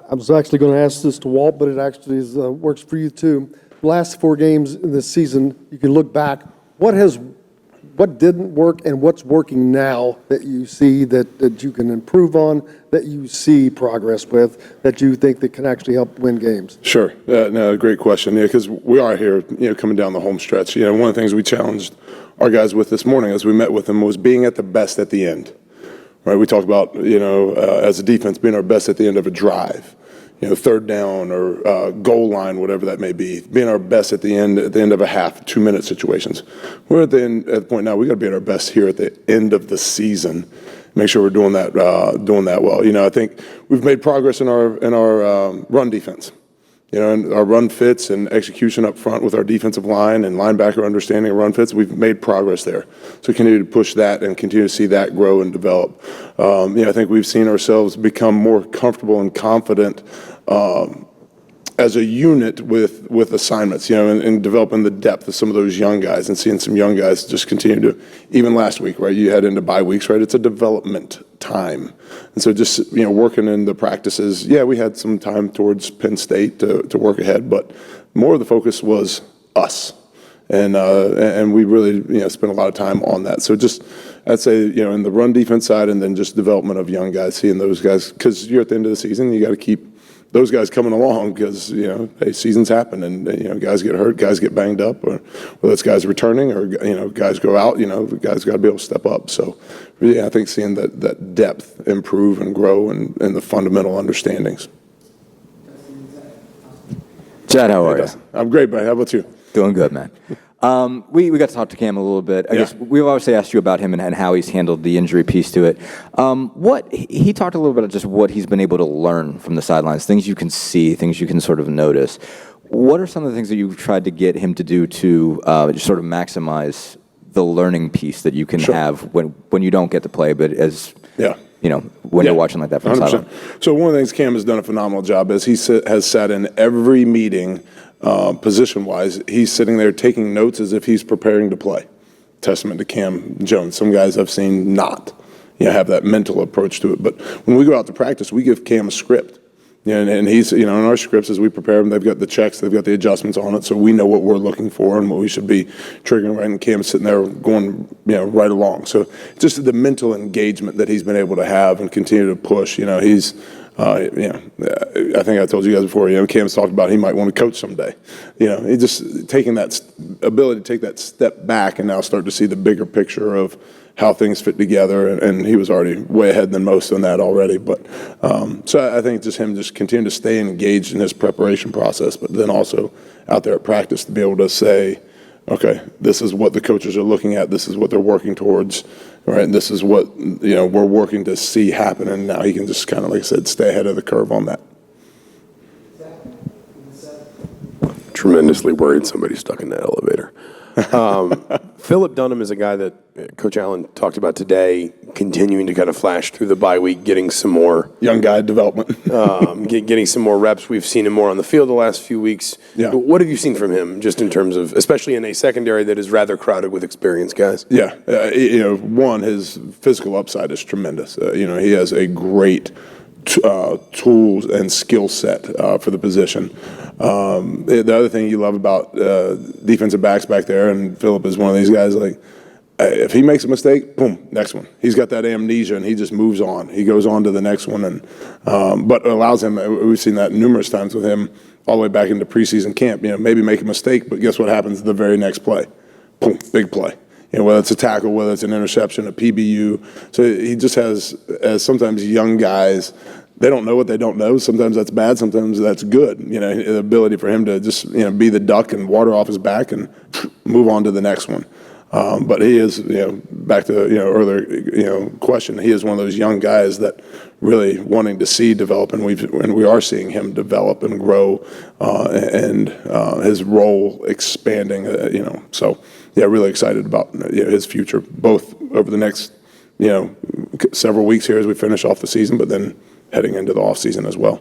I was actually going to ask this to Walt, but it actually works for you too. Last 4 games in this season, you can look back. What didn't work and what's working now that you see that you can improve on, that you see progress with, that you think that can actually help win games? Sure. No, great question. Yeah, because we are here, coming down the home stretch. One of the things we challenged our guys with this morning as we met with them was being at the best at the end. Right? We talked about, as a defense, being our best at the end of a drive. Third down or goal line, whatever that may be, being our best at the end of a half, 2-minute situations. We're at the point now. We got to be at our best here at the end of the season. Make sure we're doing that well. I think we've made progress in our run defense. And our run fits and execution up front with our defensive line and linebacker understanding of run fits, we've made progress there. So continue to push that and continue to see that grow and develop. I think we've seen ourselves become more comfortable and confident as a unit with assignments, and developing the depth of some of those young guys and seeing some young guys just continue to, even last week, right? You head into bye weeks, right? It's a development time. And so just, working in the practices, we had some time towards Penn State to work ahead, but more of the focus was us. And we really, spent a lot of time on that. So just, I'd say, in the run defense side and then just development of young guys, seeing those guys, because you're at the end of the season, you got to keep those guys coming along because, seasons happen and, guys get hurt, guys get banged up, or whether it's guys returning or, guys go out, guys got to be able to step up. So really, I think seeing that depth improve and grow and the fundamental understandings. Chad, how are you? I'm great, buddy. How about you? Doing good, man. We got to talk to Cam a little bit. I guess we've obviously asked you about him and how he's handled the injury piece to it. He talked a little bit about just what he's been able to learn from the sidelines, things you can see, things you can sort of notice. What are some of the things that you've tried to get him to do to just sort of maximize the learning piece that you can have when you don't get to play, but as when you're watching like that from the sideline? So one of the things Cam has done a phenomenal job is he has sat in every meeting. Position-wise, he's sitting there taking notes as if he's preparing to play. Testament to Cam Jones. Some guys I've seen not, have that mental approach to it. But when we go out to practice, we give Cam a script. And he's, in our scripts as we prepare them, they've got the checks, they've got the adjustments on it, so we know what we're looking for and what we should be triggering right. And Cam's sitting there going, right along. So just the mental engagement that he's been able to have and continue to push. He's. I think I told you guys before, Cam's talked about he might want to coach someday. He just taking that ability to take that step back and now start to see the bigger picture of how things fit together. And he was already way ahead than most on that already. But so I think just him just continue to stay engaged in his preparation process, but then also out there at practice to be able to say, okay, this is what the coaches are looking at. This is what they're working towards, right? And this is what, we're working to see happen. And now he can just kind of, like I said, stay ahead of the curve on that. Tremendously worried somebody's stuck in that elevator. Philip Dunham is a guy that Coach Allen talked about today, continuing to kind of flash through the bye week, getting some more young guy development, getting some more reps. We've seen him more on the field the last few weeks. Yeah. What have you seen from him, just in terms of, especially in a secondary that is rather crowded with experienced guys? Yeah, one, his physical upside is tremendous. He has a great tools and skill set for the position. The other thing you love about defensive backs back there, and Philip is one of these guys, like, if he makes a mistake, boom, next one. He's got that amnesia, and he just moves on. He goes on to the next one, and but it allows him, we've seen that numerous times with him all the way back into preseason camp, maybe make a mistake, but guess what happens the very next play? Boom, big play. Whether it's a tackle, whether it's an interception, a PBU. So he just has, as sometimes young guys, they don't know what they don't know. Sometimes that's bad, sometimes that's good. The ability for him to just, be the duck and water off his back and move on to the next one. But he is, back to, earlier, question, he is one of those young guys that really wanting to see develop, and we are seeing him develop and grow, and his role expanding, so yeah, really excited about his future, both over the next, several weeks here as we finish off the season, but then heading into the off season as well.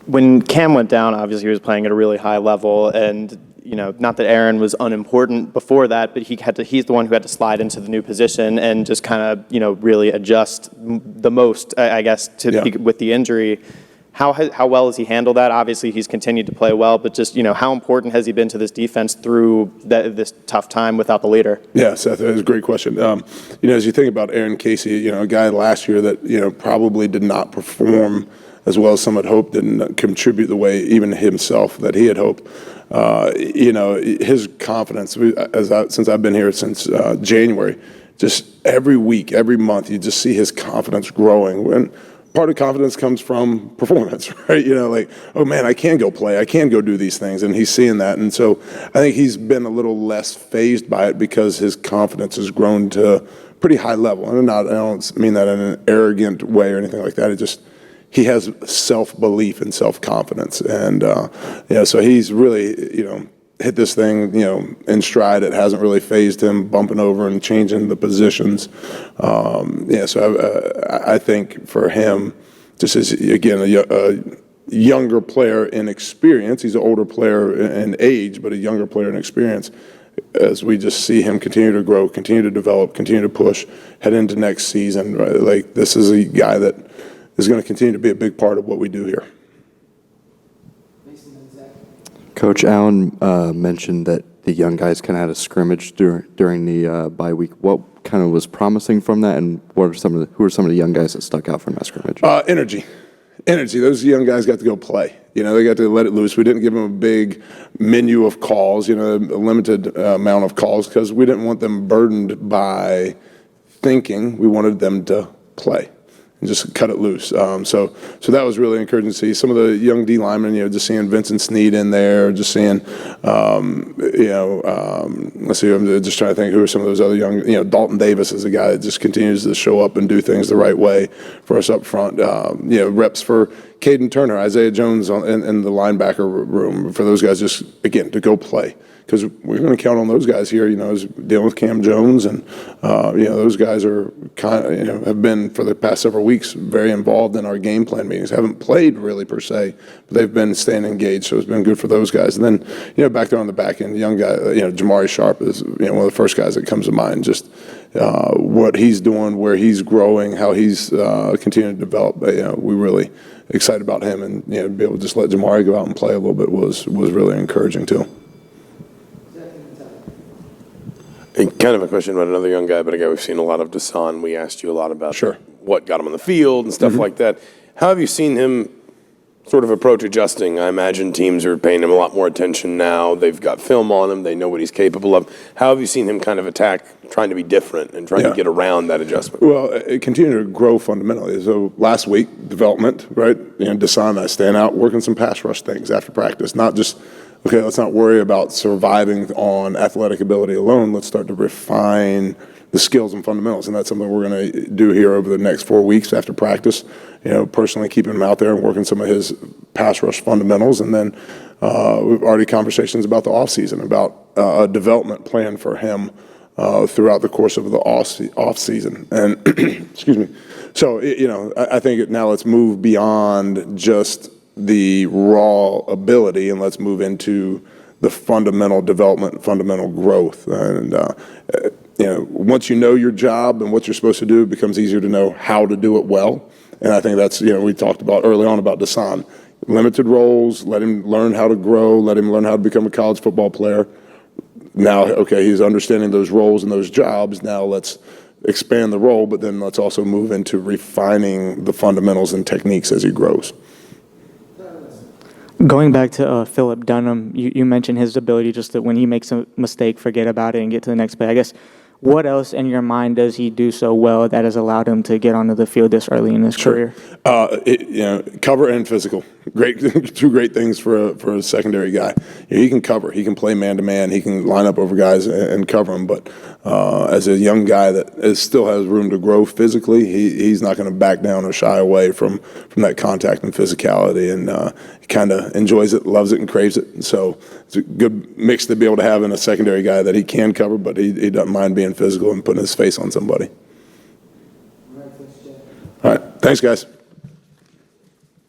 When Cam went down, obviously he was playing at a really high level, and not that Aaron was unimportant before that, but he's the one who had to slide into the new position and just kind of, really adjust the most, I guess, with the injury. How well has he handled that? Obviously, he's continued to play well, but just, how important has he been to this defense through this tough time without the leader? Yeah, Seth, that was a great question. As you think about Aaron Casey, a guy last year that, probably did not perform as well as some had hoped, didn't contribute the way even himself that he had hoped. His confidence, since I've been here since January, just every week, every month, you just see his confidence growing. And part of confidence comes from performance, right? Oh man, I can go play, I can go do these things, and he's seeing that. And so I think he's been a little less fazed by it because his confidence has grown to a pretty high level. And I don't mean that in an arrogant way or anything like that. He has self-belief and self-confidence. And, so he's really, hit this thing, in stride. It hasn't really fazed him, bumping over and changing the positions. So I think for him, just as, again, a younger player in experience, he's an older player in age, but a younger player in experience, as we just see him continue to grow, continue to develop, continue to push, head into next season, right? Like, this is a guy that is going to continue to be a big part of what we do here. Coach Allen mentioned that the young guys kind of had a scrimmage during the bye week. What kind of was promising from that, and who are some of the young guys that stuck out from that scrimmage? Energy. Those young guys got to go play. They got to let it loose. We didn't give them a big menu of calls, a limited amount of calls, because we didn't want them burdened by thinking. We wanted them to play and just cut it loose. So that was really encouraging to see. Some of the young D linemen, just seeing Vincent Sneed in there, just seeing, let's see, I'm just trying to think who are some of those other young, Dalton Davis is a guy that just continues to show up and do things the right way for us up front. Reps for Caden Turner, Isaiah Jones in the linebacker room, for those guys just, again, to go play. Because we're going to count on those guys here, as dealing with Cam Jones, and those guys are have been for the past several weeks very involved in our game plan meetings. Haven't played really per se, but they've been staying engaged, so it's been good for those guys. And then back there on the back end, young guy, Jamari Sharp is one of the first guys that comes to mind. Just what he's doing, where he's growing, how he's continuing to develop. We really excited about him, and be able to just let Jamari go out and play a little bit was really encouraging too. And kind of a question about another young guy, but a guy we've seen a lot of, Dasan. We asked you a lot about what got him on the field and stuff like that. How have you seen him sort of approach adjusting? I imagine teams are paying him a lot more attention now. They've got film on him. They know what he's capable of. How have you seen him kind of attack, trying to be different and trying to get around that adjustment? Well, it continued to grow fundamentally. So last week, development, right? Dasan and I staying out, working some pass rush things after practice, not just, okay, let's not worry about surviving on athletic ability alone. Let's start to refine the skills and fundamentals, and that's something we're going to do here over the next 4 weeks after practice. Personally keeping him out there and working some of his pass rush fundamentals, and then we've already conversations about the offseason, about a development plan for him throughout the course of the off season. And excuse me. So I think now let's move beyond just the raw ability, and let's move into the fundamental development, fundamental growth. And once you know your job and what you're supposed to do, it becomes easier to know how to do it well. And I think that's, we talked about early on about Dasan. Limited roles, let him learn how to grow, let him learn how to become a college football player. Now, okay, he's understanding those roles and those jobs. Now let's expand the role, but then let's also move into refining the fundamentals and techniques as he grows. Going back to Philip Dunham, you mentioned his ability just that when he makes a mistake, forget about it and get to the next play. I guess, what else in your mind does he do so well that has allowed him to get onto the field this early in his career? Cover and physical. Two great things for a secondary guy. He can cover. He can play man-to-man. He can line up over guys and cover them. But as a young guy that still has room to grow physically, he's not going to back down or shy away from that contact and physicality. And he kind of enjoys it, loves it, and craves it. And so it's a good mix to be able to have in a secondary guy that he can cover, but he doesn't mind being physical and putting his face on somebody. All right. Thanks, guys.